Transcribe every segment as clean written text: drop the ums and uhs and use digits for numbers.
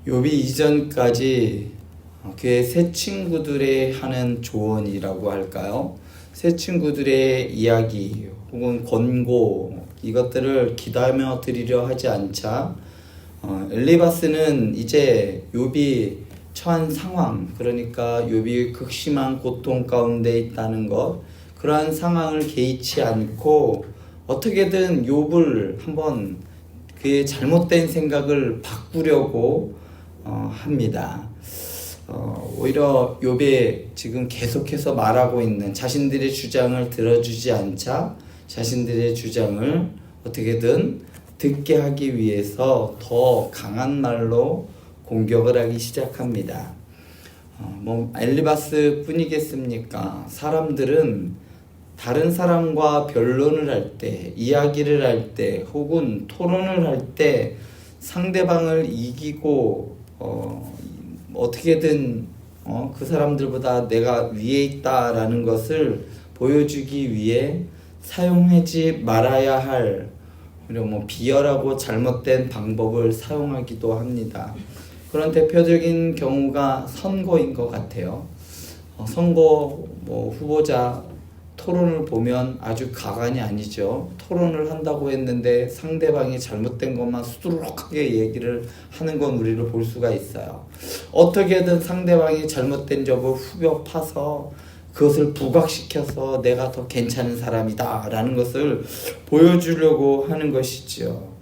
욥이 이전까지 그의 새 친구들의 하는 조언이라고 할까요? 새 친구들의 이야기 혹은 권고 이것들을 기다며 드리려 하지 않자 엘리바스는 이제 욥이 처한 상황, 그러니까 욥이 극심한 고통 가운데 있다는 것, 그러한 상황을 개의치 않고 어떻게든 욥을 한번 그의 잘못된 생각을 바꾸려고 합니다. 오히려 욥이 지금 계속해서 말하고 있는 자신들의 주장을 들어주지 않자 자신들의 주장을 어떻게든 듣게 하기 위해서 더 강한 말로 공격을 하기 시작합니다. 엘리바스 뿐이겠습니까? 사람들은 다른 사람과 변론을 할 때, 이야기를 할 때, 혹은 토론을 할 때 상대방을 이기고 어떻게든 그 사람들보다 내가 위에 있다라는 것을 보여주기 위해 사용하지 말아야 할 비열하고 잘못된 방법을 사용하기도 합니다. 그런 대표적인 경우가 선거인 것 같아요. 선거 후보자 토론을 보면 아주 가관이 아니죠. 토론을 한다고 했는데 상대방이 잘못된 것만 수두룩하게 얘기를 하는 건 우리를 볼 수가 있어요. 어떻게든 상대방이 잘못된 점을 후벼 파서 그것을 부각시켜서 내가 더 괜찮은 사람이다 라는 것을 보여주려고 하는 것이죠.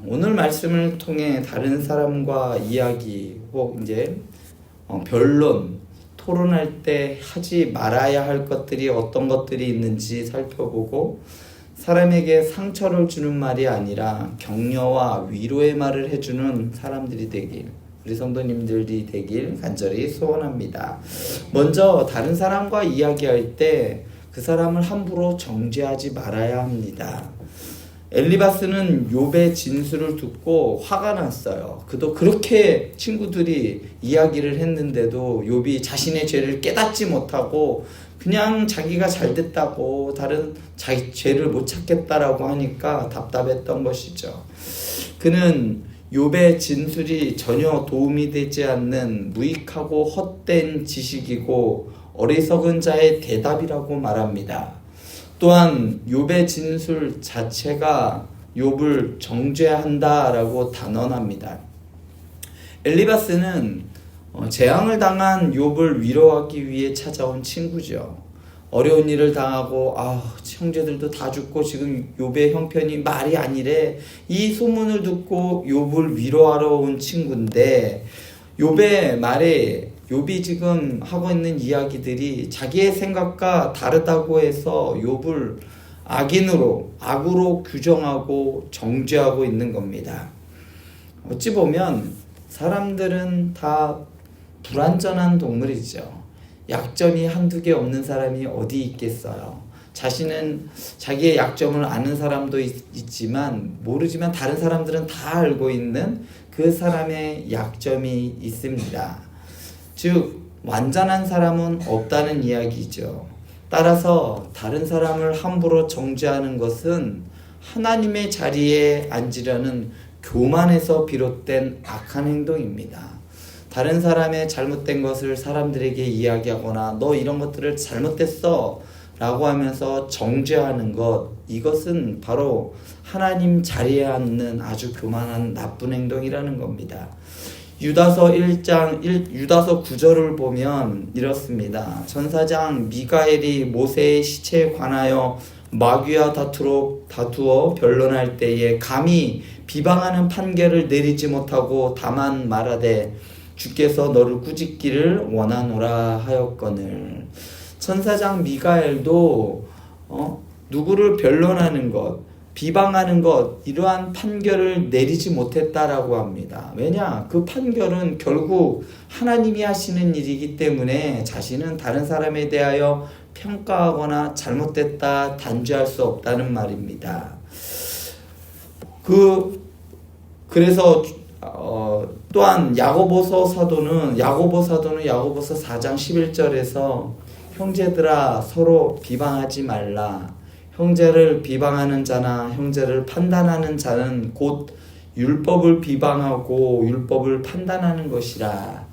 오늘 말씀을 통해 다른 사람과 이야기 혹 변론, 토론할 때 하지 말아야 할 것들이 어떤 것들이 있는지 살펴보고 사람에게 상처를 주는 말이 아니라 격려와 위로의 말을 해주는 사람들이 되길, 우리 성도님들이 되길 간절히 소원합니다. 먼저 다른 사람과 이야기할 때 그 사람을 함부로 정죄하지 말아야 합니다. 엘리바스는 욥의 진술을 듣고 화가 났어요. 그도 그렇게 친구들이 이야기를 했는데도 욥이 자신의 죄를 깨닫지 못하고 그냥 자기가 잘됐다고 다른 자기 죄를 못 찾겠다라고 하니까 답답했던 것이죠. 그는 욥의 진술이 전혀 도움이 되지 않는 무익하고 헛된 지식이고 어리석은 자의 대답이라고 말합니다. 또한 욥의 진술 자체가 욥을 정죄한다라고 단언합니다. 엘리바스는 재앙을 당한 욥을 위로하기 위해 찾아온 친구죠. 어려운 일을 당하고 형제들도 다 죽고 지금 욥의 형편이 말이 아니래, 이 소문을 듣고 욥을 위로하러 온 친구인데 욥의 말에 욥이 지금 하고 있는 이야기들이 자기의 생각과 다르다고 해서 욥을 악으로 규정하고 정죄하고 있는 겁니다. 어찌 보면 사람들은 다 불완전한 동물이죠. 약점이 한두 개 없는 사람이 어디 있겠어요. 자신은 자기의 약점을 아는 사람도 있지만 모르지만 다른 사람들은 다 알고 있는 그 사람의 약점이 있습니다. 즉 완전한 사람은 없다는 이야기죠. 따라서 다른 사람을 함부로 정죄하는 것은 하나님의 자리에 앉으려는 교만에서 비롯된 악한 행동입니다. 다른 사람의 잘못된 것을 사람들에게 이야기하거나 너 이런 것들을 잘못했어 라고 하면서 정죄하는 것, 이것은 바로 하나님 자리에 앉는 아주 교만한 나쁜 행동이라는 겁니다. 유다서 9절을 보면 이렇습니다. 전사장 미가엘이 모세의 시체에 관하여 마귀와 다투어 변론할 때에 감히 비방하는 판결을 내리지 못하고 다만 말하되 주께서 너를 꾸짖기를 원하노라 하였거늘. 천사장 미가엘도 누구를 변론하는 것, 비방하는 것, 이러한 판결을 내리지 못했다라고 합니다. 왜냐? 그 판결은 결국 하나님이 하시는 일이기 때문에 자신은 다른 사람에 대하여 평가하거나 잘못됐다 단죄할 수 없다는 말입니다. 그래서 또한 야고보서 사도는 야고보서 4장 11절에서 형제들아 서로 비방하지 말라. 형제를 비방하는 자나 형제를 판단하는 자는 곧 율법을 비방하고 율법을 판단하는 것이라.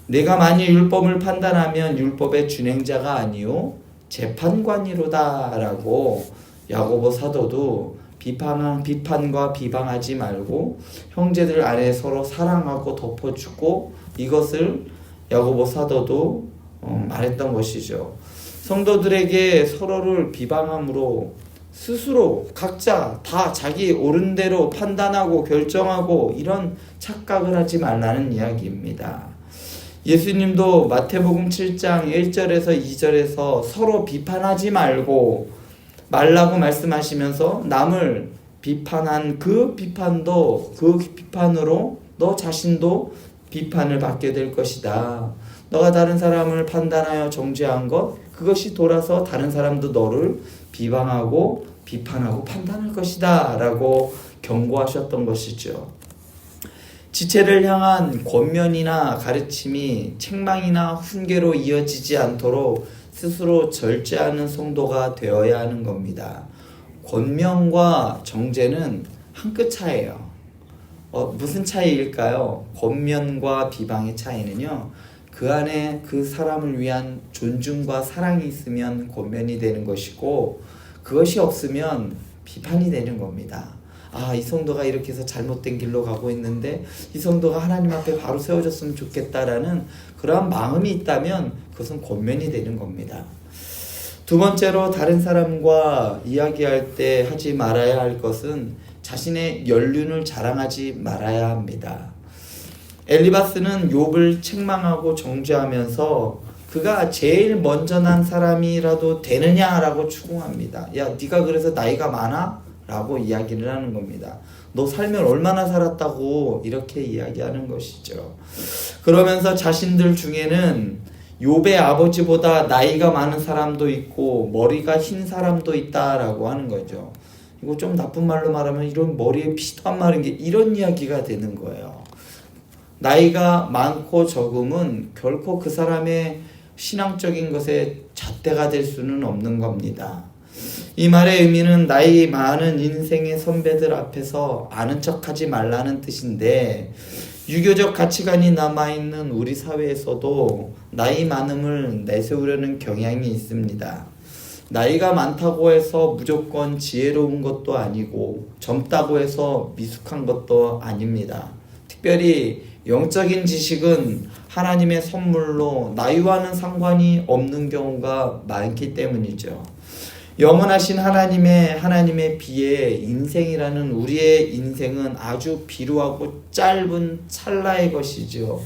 내가 만일 율법을 판단하면 율법의 준행자가 아니요 재판관이로다 라고 야고보 사도도 비판과 비방하지 말고 형제들 안에 서로 사랑하고 덮어주고, 이것을 야고보 사도도 말했던 것이죠. 성도들에게 서로를 비방함으로 스스로 각자 다 자기 옳은 대로 판단하고 결정하고 이런 착각을 하지 말라는 이야기입니다. 예수님도 마태복음 7장 1절에서 2절에서 서로 비판하지 말라고 말씀하시면서 남을 비판한 그 비판으로 너 자신도 비판을 받게 될 것이다. 너가 다른 사람을 판단하여 정죄한 것, 그것이 돌아서 다른 사람도 너를 비방하고 비판하고 판단할 것이다 라고 경고하셨던 것이죠. 지체를 향한 권면이나 가르침이 책망이나 훈계로 이어지지 않도록 스스로 절제하는 성도가 되어야 하는 겁니다. 권면과 정죄는 한 끗 차이예요. 무슨 차이일까요? 권면과 비방의 차이는요, 그 안에 그 사람을 위한 존중과 사랑이 있으면 권면이 되는 것이고, 그것이 없으면 비판이 되는 겁니다. 이 성도가 이렇게 해서 잘못된 길로 가고 있는데 이 성도가 하나님 앞에 바로 세워졌으면 좋겠다라는 그러한 마음이 있다면 그것은 권면이 되는 겁니다. 두 번째로, 다른 사람과 이야기할 때 하지 말아야 할 것은 자신의 연륜을 자랑하지 말아야 합니다. 엘리바스는 욥을 책망하고 정죄하면서 그가 제일 먼저 난 사람이라도 되느냐라고 추궁합니다. 야, 네가 그래서 나이가 많아? 라고 이야기를 하는 겁니다. 너 살면 얼마나 살았다고 이렇게 이야기하는 것이죠. 그러면서 자신들 중에는 욥의 아버지보다 나이가 많은 사람도 있고 머리가 흰 사람도 있다라고 하는 거죠. 이거 좀 나쁜 말로 말하면 이런 머리에 피도 안 마른 게 이런 이야기가 되는 거예요. 나이가 많고 적음은 결코 그 사람의 신앙적인 것에 잣대가 될 수는 없는 겁니다. 이 말의 의미는 나이 많은 인생의 선배들 앞에서 아는 척하지 말라는 뜻인데, 유교적 가치관이 남아있는 우리 사회에서도 나이 많음을 내세우려는 경향이 있습니다. 나이가 많다고 해서 무조건 지혜로운 것도 아니고 젊다고 해서 미숙한 것도 아닙니다. 특별히 영적인 지식은 하나님의 선물로 나이와는 상관이 없는 경우가 많기 때문이죠. 영원하신 하나님의 비에 인생이라는 우리의 인생은 아주 비루하고 짧은 찰나의 것이죠.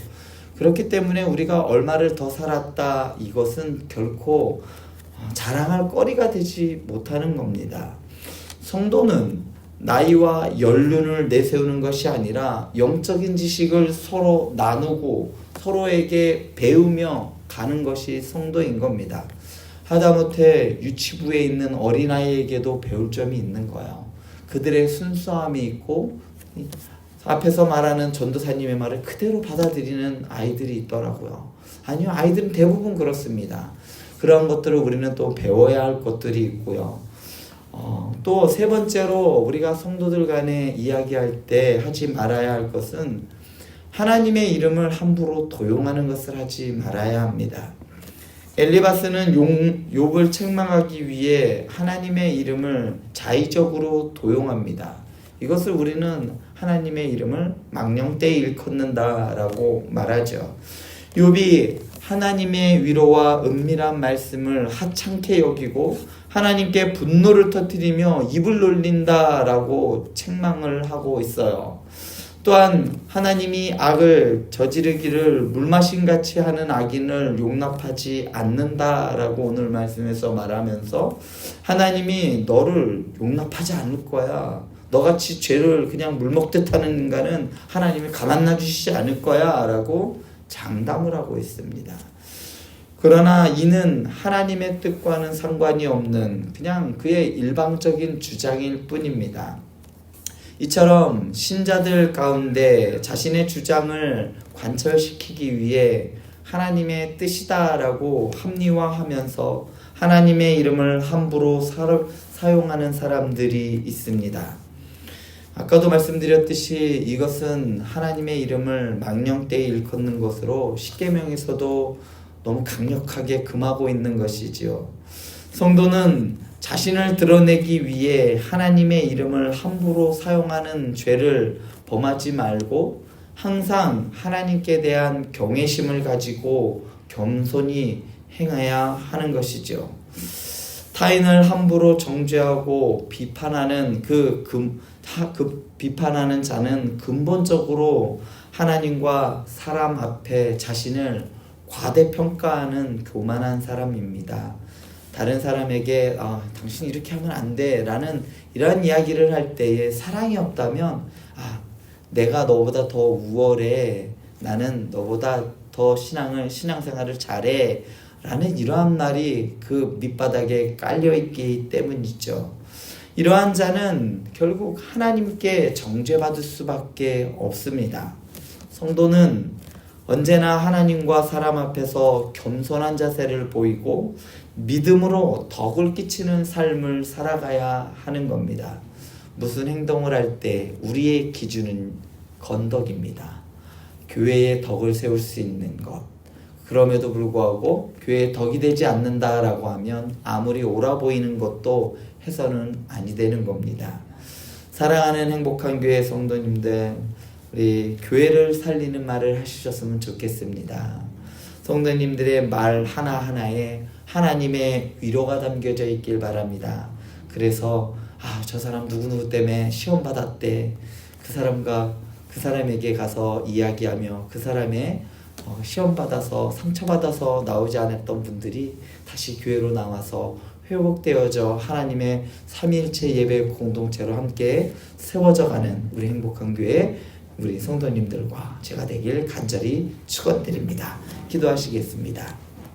그렇기 때문에 우리가 얼마를 더 살았다, 이것은 결코 자랑할 거리가 되지 못하는 겁니다. 성도는 나이와 연륜을 내세우는 것이 아니라 영적인 지식을 서로 나누고 서로에게 배우며 가는 것이 성도인 겁니다. 하다못해 유치부에 있는 어린아이에게도 배울 점이 있는 거예요. 그들의 순수함이 있고 앞에서 말하는 전도사님의 말을 그대로 받아들이는 아이들이 있더라고요. 아니요, 아이들은 대부분 그렇습니다. 그런 것들을 우리는 또 배워야 할 것들이 있고요. 또 세 번째로, 우리가 성도들 간에 이야기할 때 하지 말아야 할 것은 하나님의 이름을 함부로 도용하는 것을 하지 말아야 합니다. 엘리바스는 욥을 책망하기 위해 하나님의 이름을 자의적으로 도용합니다. 이것을 우리는 하나님의 이름을 망령되이 일컫는다라고 말하죠. 욥이 하나님의 위로와 은밀한 말씀을 하찮게 여기고 하나님께 분노를 터뜨리며 입을 놀린다라고 책망을 하고 있어요. 또한 하나님이 악을 저지르기를 물마심같이 하는 악인을 용납하지 않는다라고 오늘 말씀에서 말하면서 하나님이 너를 용납하지 않을 거야. 너같이 죄를 그냥 물 먹듯 하는 인간은 하나님이 가만 놔주시지 않을 거야 라고 장담을 하고 있습니다. 그러나 이는 하나님의 뜻과는 상관이 없는 그냥 그의 일방적인 주장일 뿐입니다. 이처럼 신자들 가운데 자신의 주장을 관철시키기 위해 하나님의 뜻이다라고 합리화하면서 하나님의 이름을 함부로 사용하는 사람들이 있습니다. 아까도 말씀드렸듯이 이것은 하나님의 이름을 망령되이 일컫는 것으로 십계명에서도 너무 강력하게 금하고 있는 것이지요. 성도는 자신을 드러내기 위해 하나님의 이름을 함부로 사용하는 죄를 범하지 말고 항상 하나님께 대한 경외심을 가지고 겸손히 행해야 하는 것이죠. 타인을 함부로 정죄하고 비판하는 비판하는 자는 근본적으로 하나님과 사람 앞에 자신을 과대평가하는 교만한 사람입니다. 다른 사람에게 당신 이렇게 하면 안 돼 라는 이런 이야기를 할 때에 사랑이 없다면 내가 너보다 더 우월해, 나는 너보다 더 신앙생활을 잘해 라는 이러한 말이 그 밑바닥에 깔려있기 때문이죠. 이러한 자는 결국 하나님께 정죄받을 수밖에 없습니다. 성도는 언제나 하나님과 사람 앞에서 겸손한 자세를 보이고 믿음으로 덕을 끼치는 삶을 살아가야 하는 겁니다. 무슨 행동을 할 때 우리의 기준은 건덕입니다. 교회에 덕을 세울 수 있는 것. 그럼에도 불구하고 교회에 덕이 되지 않는다라고 하면 아무리 옳아 보이는 것도 해서는 아니 되는 겁니다. 사랑하는 행복한 교회 성도님들, 우리 교회를 살리는 말을 하셨으면 좋겠습니다. 성도님들의 말 하나하나에 하나님의 위로가 담겨져 있길 바랍니다. 그래서 저 사람 누구누구 때문에 시험 받았대. 그 사람에게 가서 이야기하며 그 사람의 시험 받아서 상처받아서 나오지 않았던 분들이 다시 교회로 나와서 회복되어져 하나님의 삼위일체 예배 공동체로 함께 세워져가는 우리 행복한 교회 우리 성도님들과 제가 되길 간절히 축원드립니다. 기도하시겠습니다.